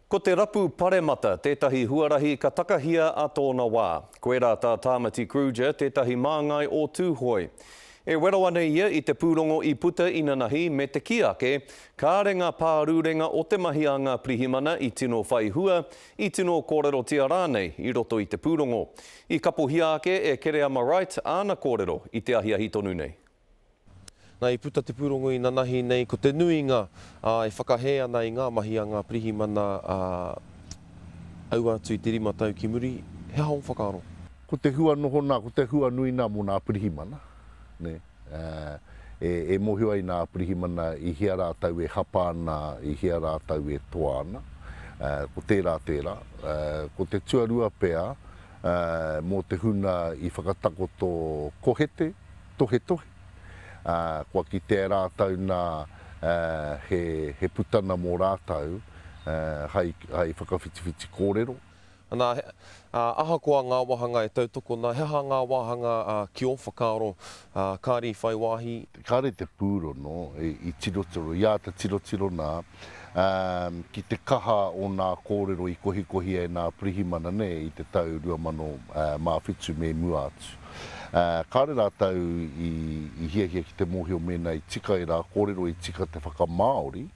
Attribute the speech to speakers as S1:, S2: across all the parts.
S1: Ko te rapu paremata, tētahi huarahi ka takahia a tōna wā. Koe rā tā Tāmati Kruger, tētahi māngai o Tūhoi. E wero ana ia i te pūrongo i puta inanahi me te kiake, ka renga pārūrenga o te mahi a ngā pirihimana i tino whaihua, i tino kōrero tia rānei i roto i te pūrongo. I kapo hiake e Kereama Wright, āna kōrero i te ahi ahi tonu nei.
S2: Nā i puta te pūrongo i nanahi nei, ko te nuinga e whakahē ana i ngā mahi a ngā pirihimana au atu i te rima tau ki muri, he hao whakaaro?
S3: Ko te hua noho nā, ko te hua nuina mō nā pirihimana. Ne? E mohi ai nā pirihimana i hea rātau e hapa ana, i hea rātau e toa ana. Ko tērā. Ko te tuarua pea, mō te huna i whakatakoto kohete, tohe. Kua ki te rātau nā he putana mō rātau, hai whakawhitiwhiti kōrero.
S2: Nā, ahakoa ngā wahanga e tautoko nā, heha ngā wahanga ki o whakaaro, kāri whai wāhi?
S3: Kāre te pūrono i tirotiro, ia te tirotiro nā, ki te kaha o nā kōrero i kohi e nā pirihimana ne i te tau 2000 me mua atu. Kāre rātau i hia ki te mōhio mena i tika i rā kōrero i tika te whakamaori,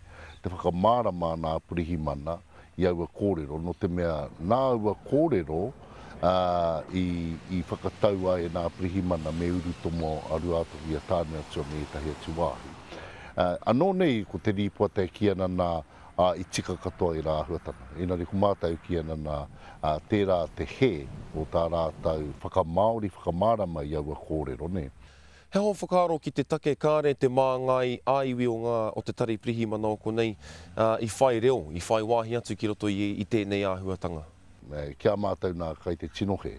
S3: te whakamārama nā pirihimana i aua kōrero, no te mea nā aua kōrero i whakataua e nā pirihimana me uru tomo aru atoki a tāne atua me tahi atu wāhi. Anō nei ko te rīpua te ki ana nā i tika katoa i rā huatana. Engari ko mātau ki ana nā tērā te he o tā rātau whakamaori, whakamārama i aua kōrero, ne?
S2: He hao whakaaro ki te take kāre te māngai āiwi o te tari pirihimana o konei i whai reo, i whai wāhi atu ki roto i tēnei āhuatanga?
S3: Kia mātau nā kai te tinohe.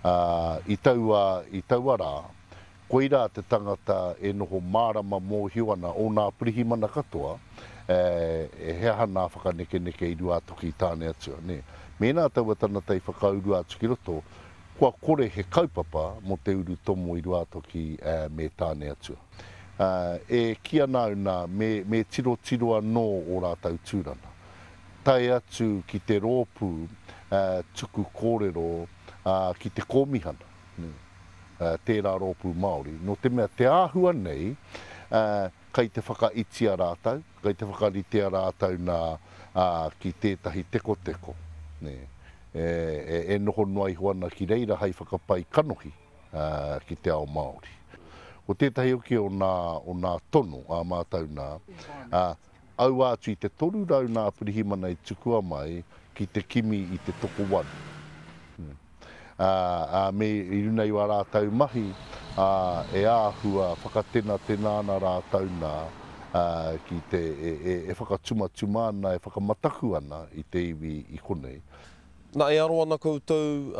S3: I taua rā, koira te tangata e noho mārama mō hiwana o nā pirihimana katoa, e hea nā whakaneke i rua atoki i tāne atua, ne? Mēnā taua tanata i whakauru atu ki roto, kua kore he kaupapa mo te uru tomo i rua atoki me tāne atua. E kia nāu nā, me tirotiroa no o rātau tūrana. Tai atu ki te rōpū tuku kōrero ki te kōmihana, tērā rōpū Māori. No te mea te āhua nei, kai te whakaitia rātau, kai te whakaritia rātau nā ki tētahi teko. E noho noai hoana ki reira hai whakapai kanohi ki te ao Māori. Ko tētahi oki o nā tono a mātau nā, au atu i te toru rau nā pirihimana i tukua mai ki te kimi i te toko wanu. Me i runa i wa rātau mahi, e āhua whakatena nā rātau nā, ki te e whakatuma ana, e whakamataku ana i te iwi i konei.
S2: Nā e aro ana koutou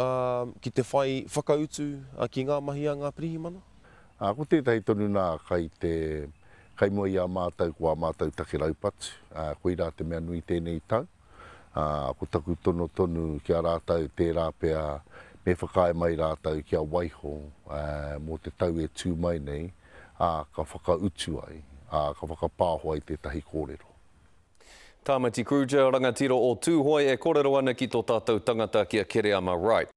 S2: ki te whai whakautu ki ngā mahi a ngā pirihimana?
S3: Ko tētahi tonu nā kai mua i a mātau kua mātau take raupatu, ko i rā te mea nui tēnei tau. Ko taku tonu ki a rātau tērā pēa me whakae mai rātau ki a waiho mō te tau e tū mai nei, ka whakautu ai, ka whakapāho ai tētahi kōrero.
S1: Tāmati Kruger, rangatiro o Tūhoi, e kōrero ana ki tō tātou tangata kia Kereama Wright.